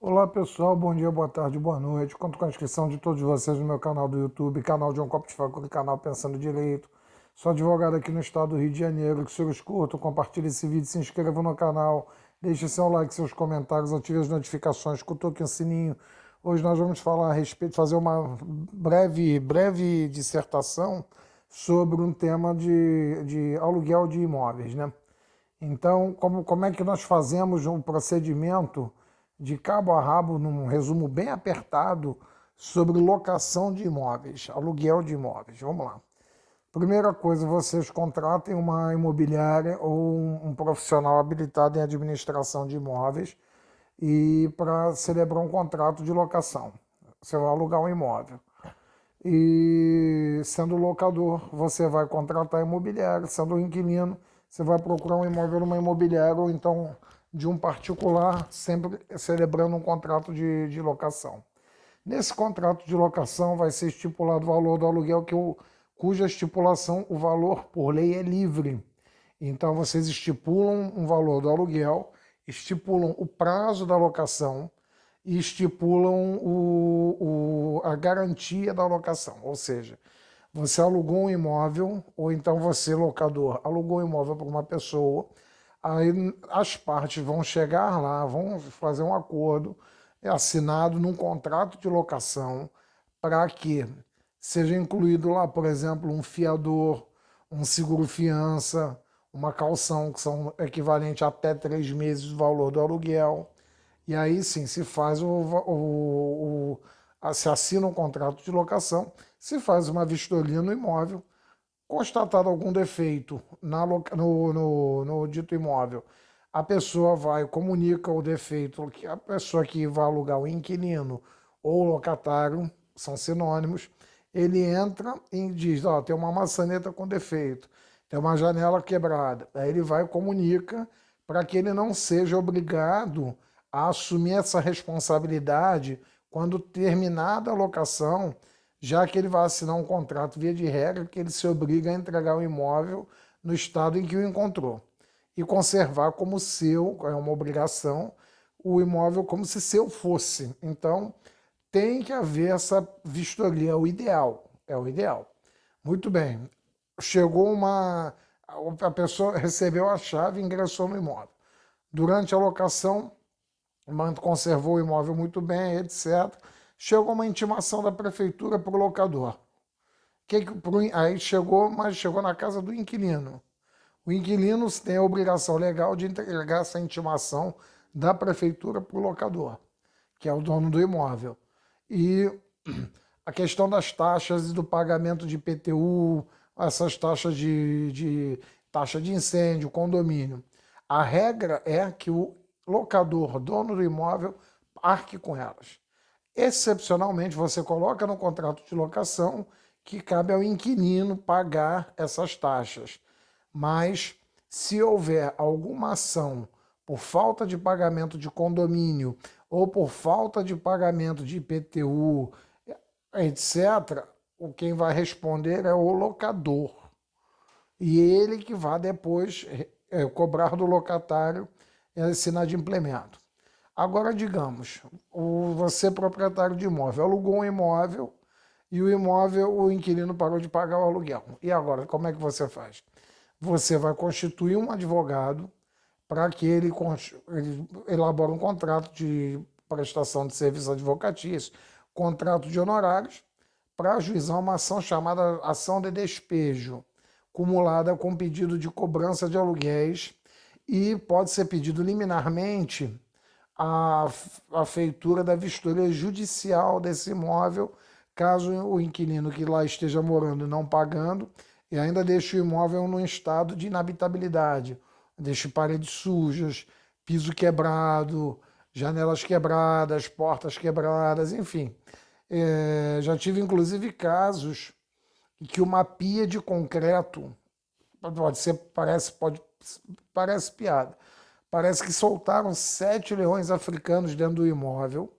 Olá pessoal, bom dia, boa tarde, boa noite. Conto com a inscrição de todos vocês no meu canal do YouTube, canal John Copo de Facula e canal Pensando Direito. Sou advogado aqui no estado do Rio de Janeiro. Que os senhores curtam, compartilhem esse vídeo, se inscrevam no canal, deixem seu like, seus comentários, ativem as notificações, cutuquem o sininho. Hoje nós vamos falar a respeito, fazer uma breve dissertação sobre um tema de aluguel de imóveis, né? Então, como é que nós fazemos um procedimento de cabo a rabo, num resumo bem apertado, sobre locação de imóveis, aluguel de imóveis? Vamos lá. Primeira coisa, vocês contratem uma imobiliária ou um profissional habilitado em administração de imóveis e para celebrar um contrato de locação. Você vai alugar um imóvel. E sendo locador, você vai contratar imobiliário. Sendo inquilino, você vai procurar um imóvel numa imobiliária ou então de um particular, sempre celebrando um contrato de locação. Nesse contrato de locação vai ser estipulado o valor do aluguel, cuja estipulação, o valor por lei é livre. Então vocês estipulam um valor do aluguel, estipulam o prazo da locação e estipulam a garantia da locação. Ou seja, você alugou um imóvel, ou então você, locador, alugou um imóvel para uma pessoa, aí as partes vão chegar lá, vão fazer um acordo assinado num contrato de locação para que seja incluído lá, por exemplo, um fiador, um seguro-fiança, uma calção, que são equivalentes a até 3 meses do valor do aluguel. E aí sim, se faz se assina um contrato de locação, se faz uma vistoria no imóvel, constatado algum defeito no dito imóvel, a pessoa vai, comunica o defeito, que a pessoa que vai alugar, o inquilino ou o locatário, são sinônimos, ele entra e diz, ó, tem uma maçaneta com defeito, tem uma janela quebrada. Aí ele vai e comunica para que ele não seja obrigado a assumir essa responsabilidade quando terminada a locação, já que ele vai assinar um contrato via de regra que ele se obriga a entregar o imóvel no estado em que o encontrou e conservar como seu, é uma obrigação, o imóvel como se seu fosse. Então, tem que haver essa vistoria, é o ideal, é o ideal. Muito bem, chegou a pessoa recebeu a chave e ingressou no imóvel. Durante a locação, conservou o imóvel muito bem, etc. Chegou uma intimação da prefeitura para o locador. Aí chegou, mas chegou na casa do inquilino. O inquilino tem a obrigação legal de entregar essa intimação da prefeitura para o locador, que é o dono do imóvel. E a questão das taxas e do pagamento de IPTU, essas taxas de taxa de incêndio, condomínio. A regra é que o locador, dono do imóvel, arque com elas. Excepcionalmente, você coloca no contrato de locação que cabe ao inquilino pagar essas taxas. Mas, se houver alguma ação por falta de pagamento de condomínio ou por falta de pagamento de IPTU, etc., quem vai responder é o locador. E ele que vai depois cobrar do locatário esse inadimplemento. Agora, digamos, você proprietário de imóvel, alugou um imóvel e o imóvel, o inquilino parou de pagar o aluguel. E agora, como é que você faz? Você vai constituir um advogado para que ele elabore um contrato de prestação de serviços advocatícios, contrato de honorários, para ajuizar uma ação chamada ação de despejo, cumulada com pedido de cobrança de aluguéis, e pode ser pedido liminarmente a feitura da vistoria judicial desse imóvel, caso o inquilino que lá esteja morando não pagando, e ainda deixe o imóvel num estado de inabitabilidade, deixe paredes sujas, piso quebrado, janelas quebradas, portas quebradas, enfim. Já tive inclusive casos em que uma pia de concreto, parece piada, parece que soltaram 7 leões africanos dentro do imóvel.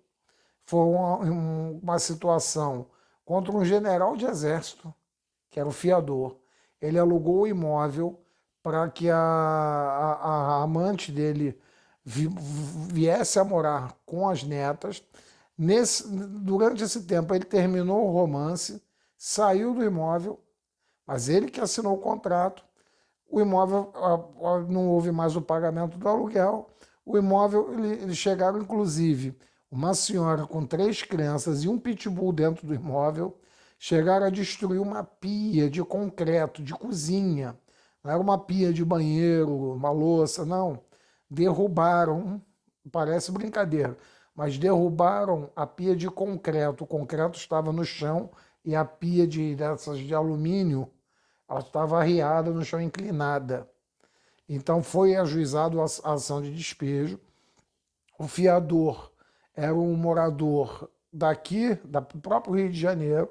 Foi uma situação contra um general de exército, que era o fiador. Ele alugou o imóvel para que a amante dele viesse a morar com as netas. Durante esse tempo, ele terminou o romance, saiu do imóvel, mas ele que assinou o contrato. O imóvel, não houve mais o pagamento do aluguel. O imóvel, eles chegaram, inclusive, uma senhora com 3 crianças e um pitbull dentro do imóvel, chegaram a destruir uma pia de concreto, de cozinha. Não era uma pia de banheiro, uma louça, não. Derrubaram, parece brincadeira, mas derrubaram a pia de concreto. O concreto estava no chão e a pia dessas de alumínio, ela estava arriada no chão, inclinada. Então foi ajuizado a ação de despejo. O fiador era um morador daqui, do próprio Rio de Janeiro.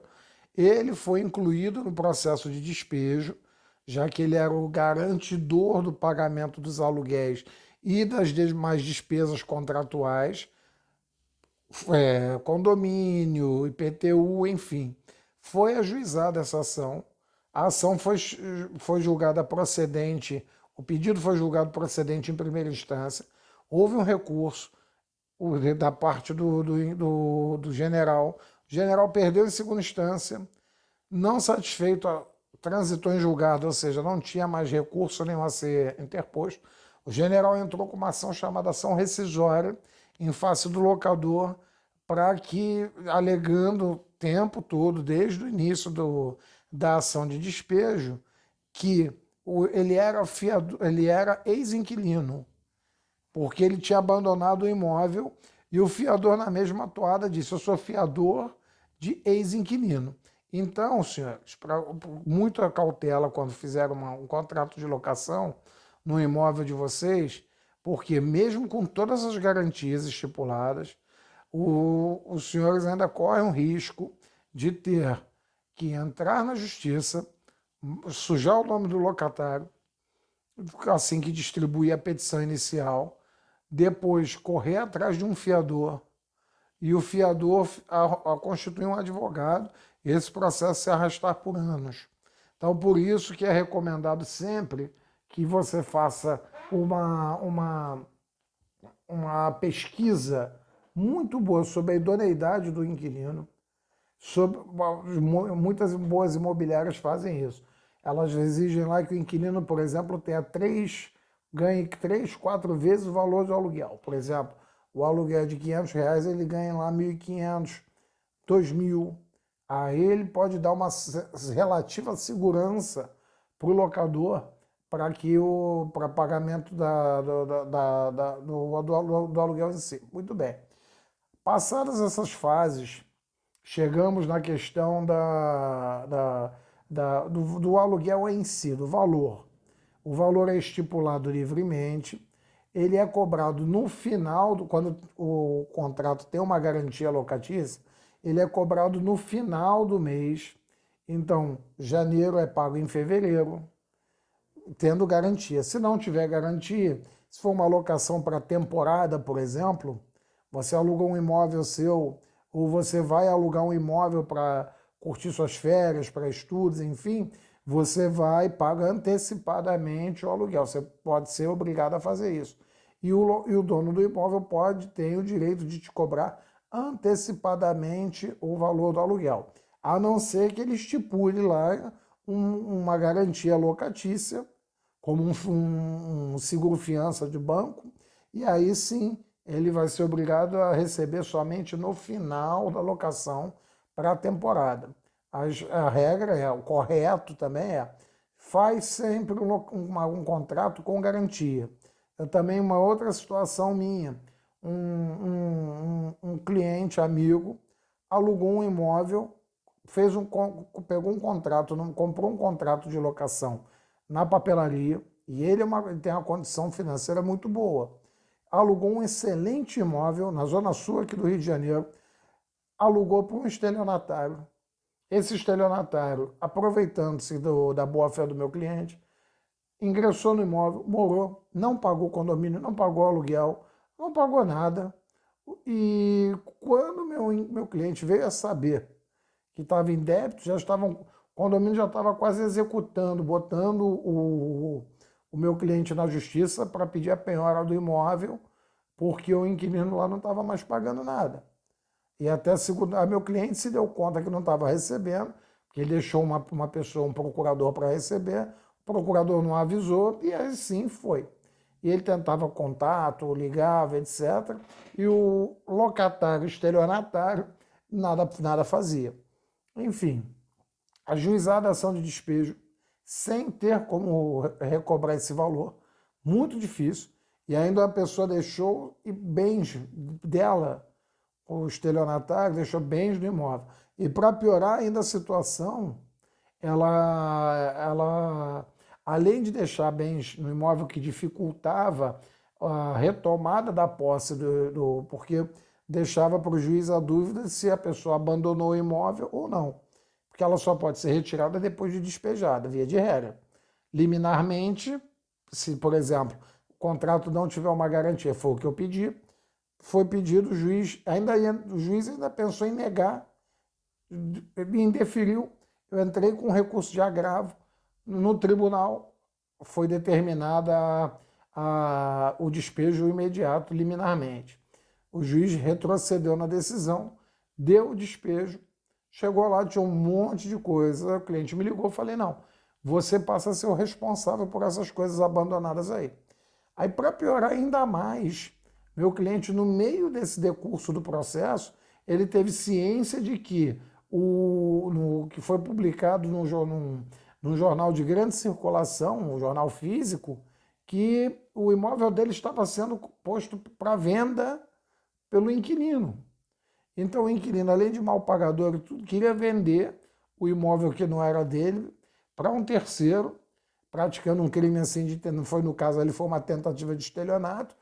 Ele foi incluído no processo de despejo, já que ele era o garantidor do pagamento dos aluguéis e das demais despesas contratuais, condomínio, IPTU, enfim. Foi ajuizada essa ação. A ação foi julgada procedente, o pedido foi julgado procedente em primeira instância. Houve um recurso da parte do general. O general perdeu em segunda instância. Não satisfeito, transitou em julgado, ou seja, não tinha mais recurso nenhum a ser interposto. O general entrou com uma ação chamada ação rescisória em face do locador, para que, alegando o tempo todo, desde o início da ação de despejo, que ele era ex-inquilino, porque ele tinha abandonado o imóvel e o fiador, na mesma toada, disse: eu sou fiador de ex-inquilino. Então, senhores, para muita cautela quando fizeram um contrato de locação no imóvel de vocês, porque mesmo com todas as garantias estipuladas, os senhores ainda correm um risco de ter que entrar na justiça, sujar o nome do locatário, assim que distribuir a petição inicial, depois correr atrás de um fiador e o fiador a constituir um advogado, e esse processo se arrastar por anos. Então, por isso que é recomendado sempre que você faça uma pesquisa muito boa sobre a idoneidade do inquilino. Muitas boas imobiliárias fazem isso. Elas exigem lá que o inquilino, por exemplo, ganhe 3, 4 vezes o valor do aluguel. Por exemplo, o aluguel é de R$ 500, ele ganha lá 1.500, 2.000. Aí ele pode dar uma relativa segurança para o locador para pagamento do aluguel em si. Muito bem. Passadas essas fases, chegamos na questão do aluguel em si, do valor. O valor é estipulado livremente, ele é cobrado no final, quando o contrato tem uma garantia locatícia, ele é cobrado no final do mês. Então, janeiro é pago em fevereiro, tendo garantia. Se não tiver garantia, se for uma locação para temporada, por exemplo, você aluga um imóvel seu, ou você vai alugar um imóvel para curtir suas férias, para estudos, enfim, você vai e paga antecipadamente o aluguel. Você pode ser obrigado a fazer isso. E o dono do imóvel tem o direito de te cobrar antecipadamente o valor do aluguel, a não ser que ele estipule lá uma garantia locatícia, como um seguro-fiança de banco, e aí sim ele vai ser obrigado a receber somente no final da locação para a temporada. A regra o correto também faz sempre um contrato com garantia. Eu também, uma outra situação minha, um cliente amigo alugou um imóvel, pegou um contrato, comprou um contrato de locação na papelaria, e ele tem uma condição financeira muito boa. Alugou um excelente imóvel na zona sul aqui do Rio de Janeiro, alugou para um estelionatário. Esse estelionatário, aproveitando-se da boa-fé do meu cliente, ingressou no imóvel, morou, não pagou condomínio, não pagou aluguel, não pagou nada. E quando meu cliente veio a saber que estava em débito, o condomínio já estava quase executando, botando o meu cliente na justiça para pedir a penhora do imóvel, porque o inquilino lá não estava mais pagando nada. E até segundo, meu cliente se deu conta que não estava recebendo, que ele deixou uma pessoa, um procurador para receber, o procurador não avisou e assim foi. E ele tentava contato, ligava, etc. E o locatário, estelionatário, nada fazia. Enfim, ajuizada a ação de despejo, sem ter como recobrar esse valor, muito difícil. E ainda a pessoa deixou bens dela, o estelionatário deixou bens do imóvel. E para piorar ainda a situação, ela, além de deixar bens no imóvel que dificultava a retomada da posse porque deixava para o juiz a dúvida se a pessoa abandonou o imóvel ou não, porque ela só pode ser retirada depois de despejada, via de regra. Liminarmente, se, por exemplo, o contrato não tiver uma garantia, foi o que eu pedi, foi pedido, o juiz ainda pensou em negar, me indeferiu, eu entrei com recurso de agravo no tribunal, foi determinada o despejo imediato, liminarmente. O juiz retrocedeu na decisão, deu o despejo, chegou lá, tinha um monte de coisa, o cliente me ligou, falei, não, você passa a ser o responsável por essas coisas abandonadas aí. Aí, para piorar ainda mais, meu cliente, no meio desse decurso do processo, ele teve ciência de que que foi publicado num jornal de grande circulação, um jornal físico, que o imóvel dele estava sendo posto para venda pelo inquilino. Então o inquilino, além de mal pagador e tudo, queria vender o imóvel que não era dele para um terceiro, praticando um crime assim, não foi no caso ali, foi uma tentativa de estelionato,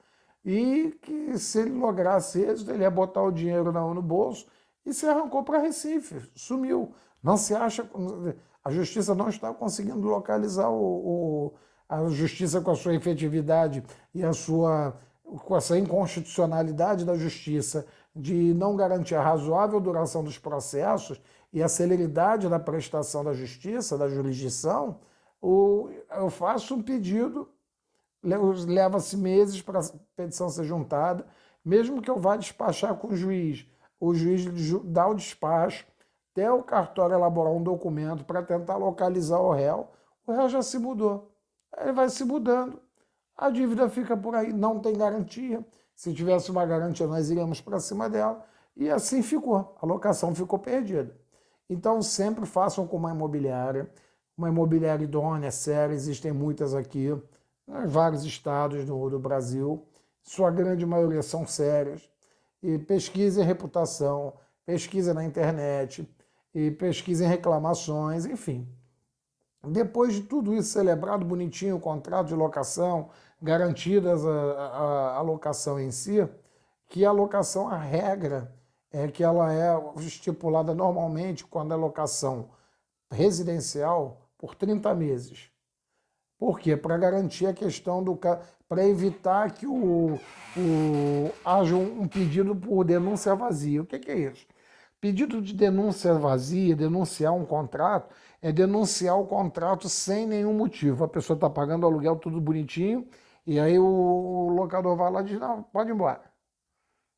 e que se ele lograsse êxito, ele ia botar o dinheiro no bolso e se arrancou para Recife, sumiu. Não se acha, a justiça não está conseguindo localizar a justiça com a sua efetividade e com essa inconstitucionalidade da justiça de não garantir a razoável duração dos processos e a celeridade da prestação da justiça, da jurisdição. Eu faço um pedido, leva-se meses para a petição ser juntada, mesmo que eu vá despachar com o juiz dá o despacho, até o cartório elaborar um documento para tentar localizar o réu já se mudou. Ele vai se mudando, a dívida fica por aí, não tem garantia. Se tivesse uma garantia, nós iríamos para cima dela. E assim ficou, a locação ficou perdida. Então sempre façam com uma imobiliária idônea, séria, existem muitas aqui, em vários estados do Brasil, sua grande maioria são sérias. E pesquisem reputação, pesquisem na internet, e pesquisem reclamações, enfim. Depois de tudo isso celebrado bonitinho, o contrato de locação, garantidas a locação em si, que a locação, a regra é que ela é estipulada normalmente quando é locação residencial por 30 meses. Por quê? Para garantir a questão para evitar que haja um pedido por denúncia vazia. O que é isso? Pedido de denúncia vazia, denunciar um contrato, é denunciar o contrato sem nenhum motivo. A pessoa está pagando o aluguel tudo bonitinho, e aí o locador vai lá e diz, não, pode ir embora.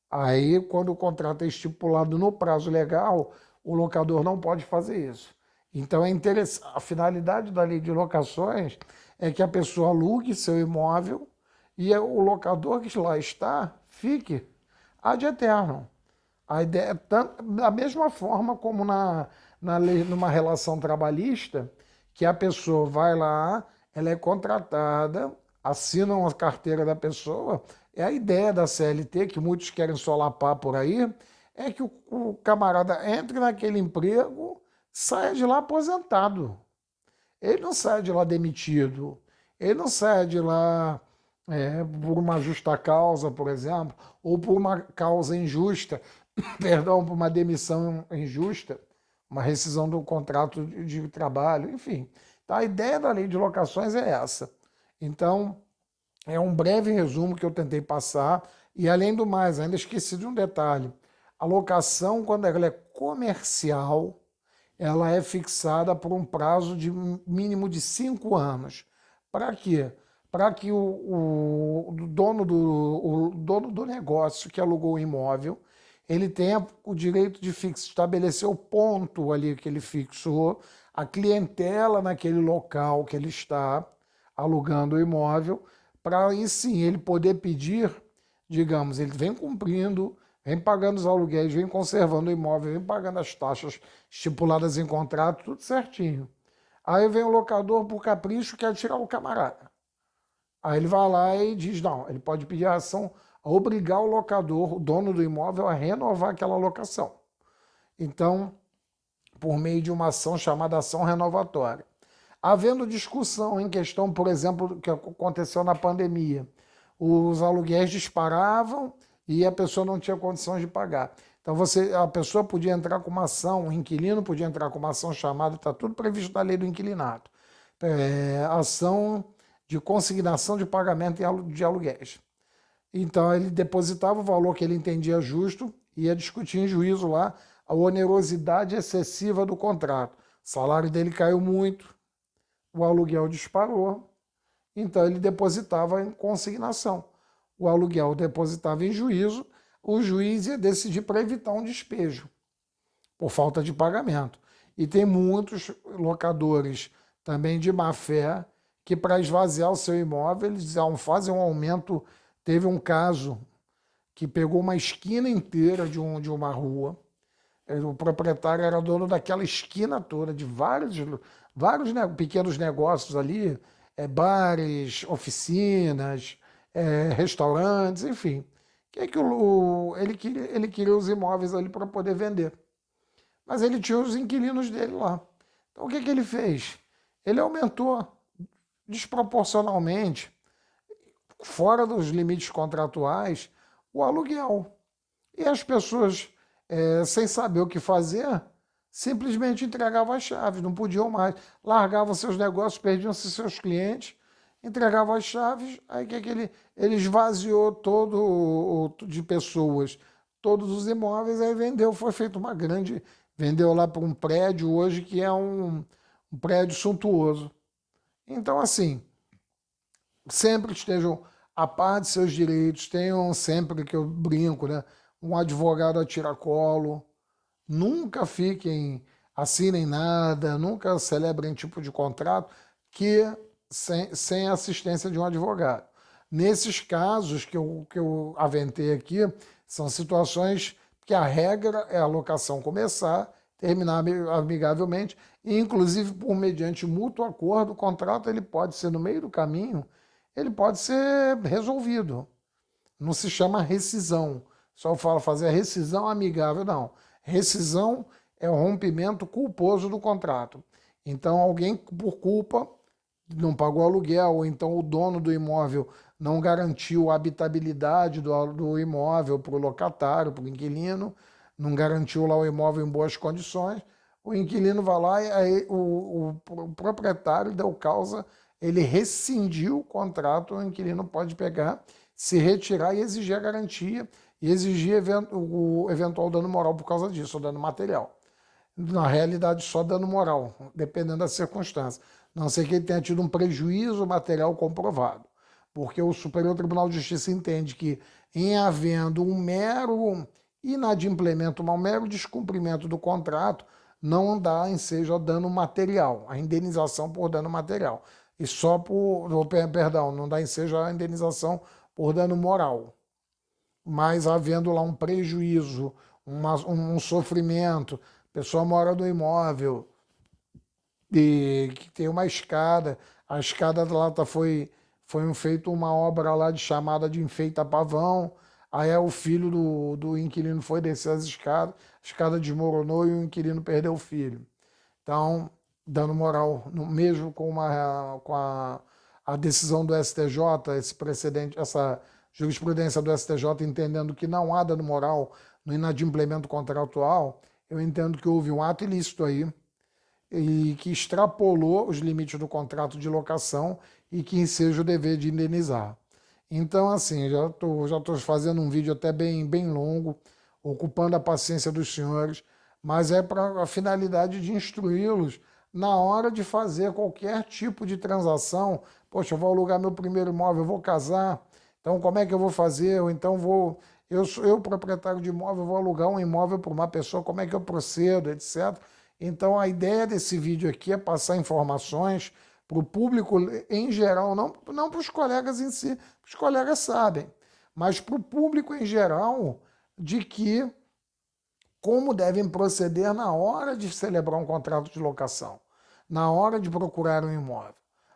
Aí, quando o contrato é estipulado no prazo legal, o locador não pode fazer isso. Então, a finalidade da lei de locações é que a pessoa alugue seu imóvel e o locador que lá está fique ad eternum. A ideia é da mesma forma como numa relação trabalhista, que a pessoa vai lá, ela é contratada, assinam a carteira da pessoa, é a ideia da CLT, que muitos querem solapar por aí, é que o camarada entre naquele emprego, saia de lá aposentado. Ele não sai de lá demitido, ele não sai de lá por uma justa causa, por exemplo, ou por uma causa injusta, perdão, por uma demissão injusta, uma rescisão do contrato de trabalho, enfim. Então, a ideia da lei de locações é essa. Então, é um breve resumo que eu tentei passar. E, além do mais, ainda esqueci de um detalhe. A locação, quando ela é comercial, ela é fixada por um prazo de mínimo de 5 anos. Para quê? para que o dono do negócio que alugou o imóvel, ele tenha o direito de estabelecer o ponto ali que ele fixou, a clientela naquele local que ele está alugando o imóvel, para aí sim ele poder pedir, digamos, ele vem cumprindo, vem pagando os aluguéis, vem conservando o imóvel, vem pagando as taxas estipuladas em contrato, tudo certinho. Aí vem o locador por capricho, quer tirar o camarada. Aí ele vai lá e diz, não, ele pode pedir a ação a obrigar o locador, o dono do imóvel, a renovar aquela locação. Então, por meio de uma ação chamada ação renovatória. Havendo discussão em questão, por exemplo, que aconteceu na pandemia, os aluguéis disparavam e a pessoa não tinha condições de pagar. Então a pessoa podia entrar com uma ação, o inquilino podia entrar com uma ação chamada, está tudo previsto na lei do inquilinato, ação de consignação de pagamento de aluguéis. Então ele depositava o valor que ele entendia justo e ia discutir em juízo lá a onerosidade excessiva do contrato. O salário dele caiu muito, o aluguel disparou, então ele depositava em consignação. O aluguel depositava em juízo, o juiz ia decidir para evitar um despejo, por falta de pagamento. E tem muitos locadores também de má fé que, para esvaziar o seu imóvel, eles fazem um aumento. Teve um caso que pegou uma esquina inteira de uma rua. O proprietário era dono daquela esquina toda, de vários pequenos negócios ali, bares, oficinas, restaurantes, enfim. Ele queria os imóveis ali para poder vender. Mas ele tinha os inquilinos dele lá. Então o que ele fez? Ele aumentou desproporcionalmente, fora dos limites contratuais, o aluguel. E as pessoas, sem saber o que fazer, simplesmente entregavam as chaves, não podiam mais. Largavam seus negócios, perdiam-se seus clientes, entregavam as chaves, aí ele esvaziou todo de pessoas, todos os imóveis, aí vendeu, foi feito uma grande... Vendeu lá para um prédio hoje que é um prédio suntuoso. Então, assim, sempre estejam a par de seus direitos, tenham sempre, que eu brinco, né, um advogado a tiracolo, nunca assinem nada, nunca celebrem tipo de contrato sem assistência de um advogado. Nesses casos que eu aventei aqui, são situações que a regra é a locação começar, terminar amigavelmente, e inclusive por mediante mútuo acordo, o contrato ele pode ser no meio do caminho, ele pode ser resolvido. Não se chama rescisão. Só fala fazer a rescisão amigável, não. Rescisão é o rompimento culposo do contrato. Então alguém por culpa não pagou aluguel, ou então o dono do imóvel não garantiu a habitabilidade do imóvel para o locatário, para o inquilino, não garantiu lá o imóvel em boas condições, o inquilino vai lá e aí o proprietário deu causa, ele rescindiu o contrato, o inquilino pode pegar, se retirar e exigir a garantia e exigir o eventual dano moral por causa disso, ou dano material. Na realidade, só dano moral, dependendo da circunstância. Não sei que ele tenha tido um prejuízo material comprovado. Porque o Superior Tribunal de Justiça entende que, em havendo um mero inadimplemento, um mero descumprimento do contrato, não dá ensejo a dano material, a indenização por dano material. E só não dá ensejo a indenização por dano moral. Mas havendo lá um prejuízo, um sofrimento, a pessoa mora no imóvel e que tem uma escada, a escada lá foi feito uma obra lá de chamada de enfeita pavão, aí o filho do inquilino foi descer as escadas, a escada desmoronou e o inquilino perdeu o filho. Então, dano moral, mesmo com a decisão do STJ, esse precedente, essa jurisprudência do STJ entendendo que não há dano moral no inadimplemento contratual, eu entendo que houve um ato ilícito aí e que extrapolou os limites do contrato de locação e que enseja o dever de indenizar. Então, assim, já tô fazendo um vídeo até bem longo, ocupando a paciência dos senhores, mas é para a finalidade de instruí-los na hora de fazer qualquer tipo de transação. Poxa, eu vou alugar meu primeiro imóvel, eu vou casar, então como é que eu vou fazer? Ou então eu proprietário de imóvel, vou alugar um imóvel para uma pessoa, como é que eu procedo, etc. Então a ideia desse vídeo aqui é passar informações para o público em geral, não para os colegas em si, os colegas sabem, mas para o público em geral, de que como devem proceder na hora de celebrar um contrato de locação, na hora de procurar um imóvel.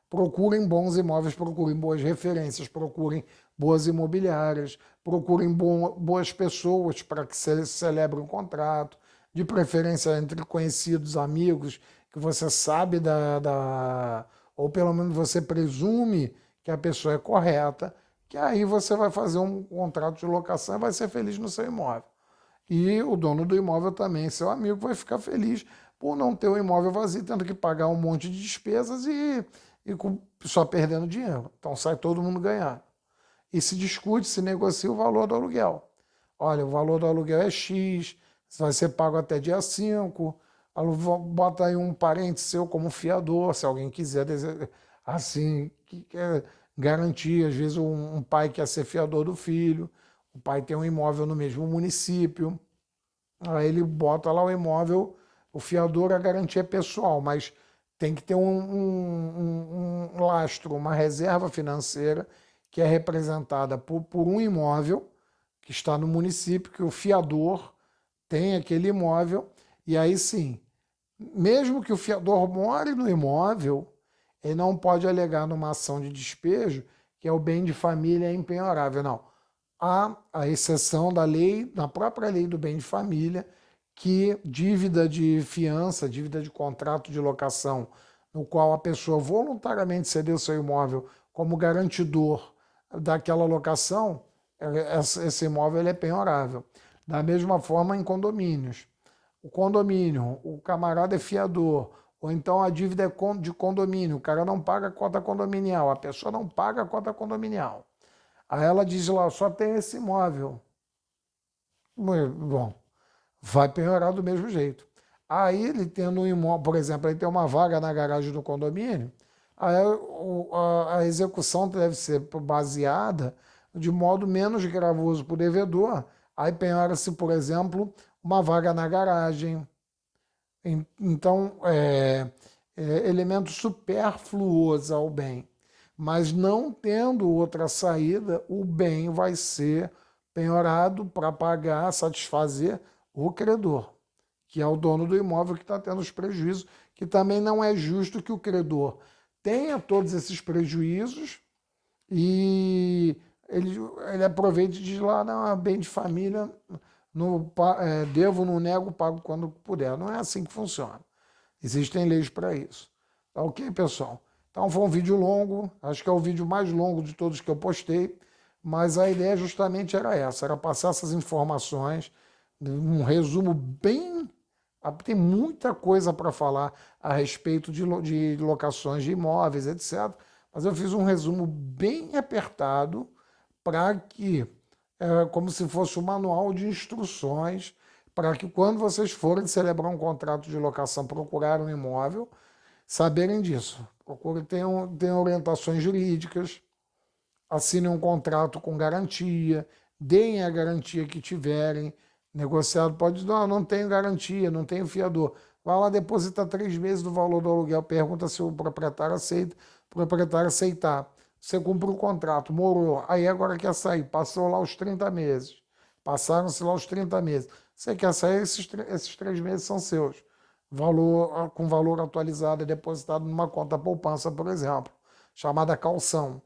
Procurem bons imóveis, procurem boas referências, procurem boas imobiliárias, procurem boas pessoas para que se celebre um contrato, de preferência entre conhecidos, amigos, que você sabe ou pelo menos você presume que a pessoa é correta, que aí você vai fazer um contrato de locação e vai ser feliz no seu imóvel. E o dono do imóvel também, seu amigo, vai ficar feliz por não ter o imóvel vazio, tendo que pagar um monte de despesas e só perdendo dinheiro. Então sai todo mundo ganhando. E se discute, se negocia o valor do aluguel. Olha, o valor do aluguel é X, vai ser pago até dia 5. Bota aí um parente seu como fiador, se alguém quiser, assim, que quer garantir. Às vezes um pai quer ser fiador do filho, o pai tem um imóvel no mesmo município, aí ele bota lá o imóvel, o fiador, a garantia é pessoal, mas tem que ter um lastro, uma reserva financeira que é representada por um imóvel que está no município, que o fiador tem aquele imóvel, e aí sim, mesmo que o fiador more no imóvel, ele não pode alegar numa ação de despejo que é o bem de família impenhorável, não. Há a exceção da lei, na própria lei do bem de família, que dívida de fiança, dívida de contrato de locação, no qual a pessoa voluntariamente cedeu seu imóvel como garantidor daquela locação, esse imóvel é penhorável. Da mesma forma em condomínios. O condomínio, o camarada é fiador, ou então a dívida é de condomínio, o cara não paga a cota condominial, a pessoa não paga a cota condominial. Aí ela diz lá, só tem esse imóvel. Bom, vai penhorar do mesmo jeito. Aí ele tendo um imóvel, por exemplo, ele tem uma vaga na garagem do condomínio, aí a execução deve ser baseada de modo menos gravoso para o devedor. Aí penhora-se, por exemplo, uma vaga na garagem. Então, elementos supérfluos ao bem. Mas não tendo outra saída, o bem vai ser penhorado para pagar, satisfazer o credor, que é o dono do imóvel que está tendo os prejuízos, que também não é justo que o credor tenha todos esses prejuízos e ele aproveite e diz lá, não, é bem de família, devo, não nego, pago quando puder. Não é assim que funciona. Existem leis para isso. Tá ok, pessoal? Então foi um vídeo longo, acho que é o vídeo mais longo de todos que eu postei, mas a ideia justamente era essa, era passar essas informações, um resumo bem... Tem muita coisa para falar a respeito de locações de imóveis, etc. Mas eu fiz um resumo bem apertado para que, como se fosse um manual de instruções, para que quando vocês forem celebrar um contrato de locação, procurar um imóvel, saberem disso. Procurem, tenham orientações jurídicas, assinem um contrato com garantia, deem a garantia que tiverem. Negociado pode, não tenho garantia, não tenho fiador. Vai lá, deposita 3 meses do valor do aluguel, pergunta se o proprietário aceita, o proprietário aceitar. Você cumpre o contrato, morou, aí agora quer sair, passou lá os 30 meses. Passaram-se lá os 30 meses. Você quer sair, esses 3 meses são seus. Com valor atualizado e depositado numa conta poupança, por exemplo, chamada calção.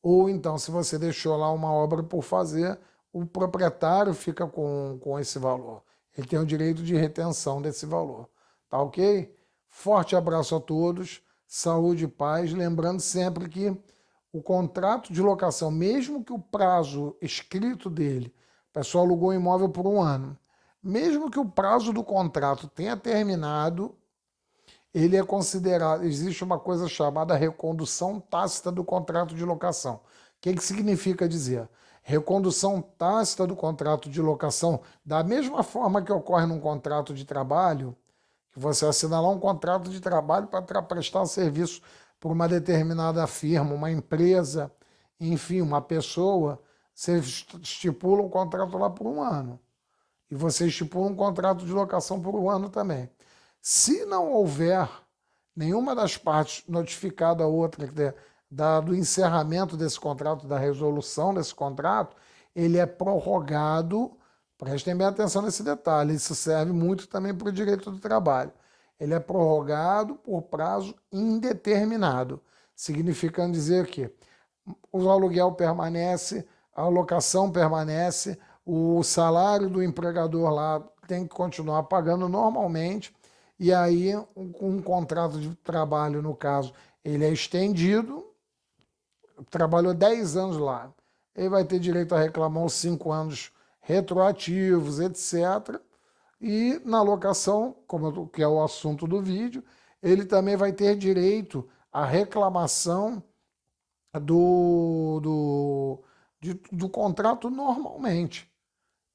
Ou então, se você deixou lá uma obra por fazer, o proprietário fica com esse valor. Ele tem o direito de retenção desse valor. Tá ok? Forte abraço a todos, saúde e paz. Lembrando sempre que o contrato de locação, mesmo que o prazo escrito dele, o pessoal alugou o imóvel por 1 ano, mesmo que o prazo do contrato tenha terminado, ele é considerado, existe uma coisa chamada recondução tácita do contrato de locação. O que significa dizer? Recondução tácita do contrato de locação, da mesma forma que ocorre num contrato de trabalho, que você assina lá um contrato de trabalho para prestar serviço por uma determinada firma, uma empresa, enfim, uma pessoa, você estipula um contrato lá por um ano. E você estipula um contrato de locação por um ano também. Se não houver nenhuma das partes notificada a outra do encerramento desse contrato, da resolução desse contrato, ele é prorrogado. Prestem bem atenção nesse detalhe, isso serve muito também para o direito do trabalho. Ele é prorrogado por prazo indeterminado, significando dizer que o aluguel permanece, a locação permanece, o salário do empregador lá tem que continuar pagando normalmente, e aí um contrato de trabalho, no caso, ele é estendido, trabalhou 10 anos lá, ele vai ter direito a reclamar os 5 anos retroativos, etc. E na locação, que é o assunto do vídeo, ele também vai ter direito à reclamação do contrato normalmente.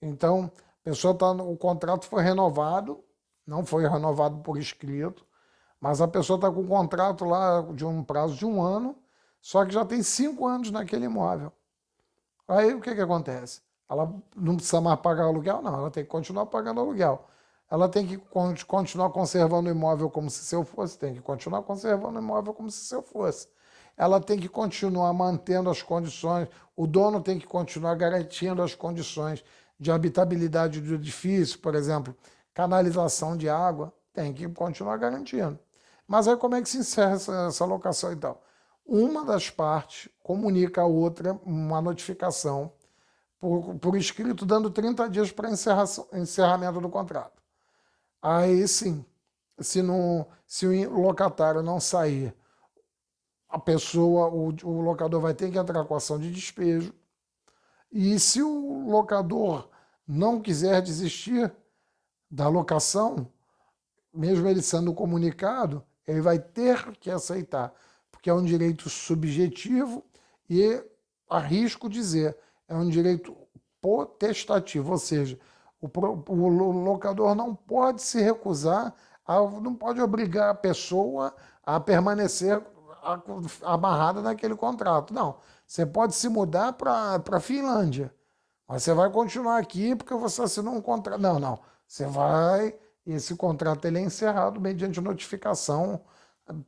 Então, a pessoa o contrato foi renovado, não foi renovado por escrito, mas a pessoa está com um contrato lá de um prazo de um ano, só que já tem 5 anos naquele imóvel. Aí o que acontece? Ela não precisa mais pagar aluguel? Não, ela tem que continuar pagando aluguel. Ela tem que continuar conservando o imóvel como se seu fosse, tem que continuar conservando o imóvel como se seu fosse. Ela tem que continuar mantendo as condições, o dono tem que continuar garantindo as condições de habitabilidade do edifício, por exemplo, canalização de água, tem que continuar garantindo. Mas aí como é que se encerra essa locação então? Uma das partes comunica a outra uma notificação por escrito, dando 30 dias para encerramento do contrato. Aí sim, se o locatário não sair, o locador vai ter que entrar com ação de despejo. E se o locador não quiser desistir da locação, mesmo ele sendo comunicado, ele vai ter que aceitar, porque é um direito subjetivo e, arrisco dizer, é um direito potestativo, ou seja, o locador não pode se recusar, não pode obrigar a pessoa a permanecer amarrada naquele contrato. Não, você pode se mudar para a Finlândia, mas você vai continuar aqui porque você assinou um contrato. Não, não, você vai... Esse contrato ele é encerrado mediante notificação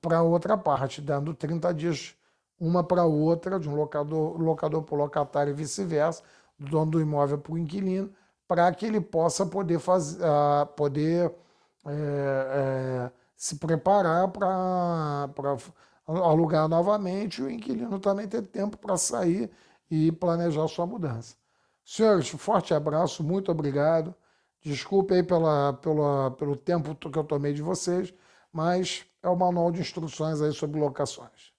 para outra parte, dando 30 dias uma para outra, de um locador para o locatário e vice-versa, do dono do imóvel para o inquilino, para que ele possa poder se preparar para alugar novamente e o inquilino também ter tempo para sair e planejar sua mudança. Senhores, um forte abraço, muito obrigado. Desculpe aí pelo tempo que eu tomei de vocês, mas é o manual de instruções aí sobre locações.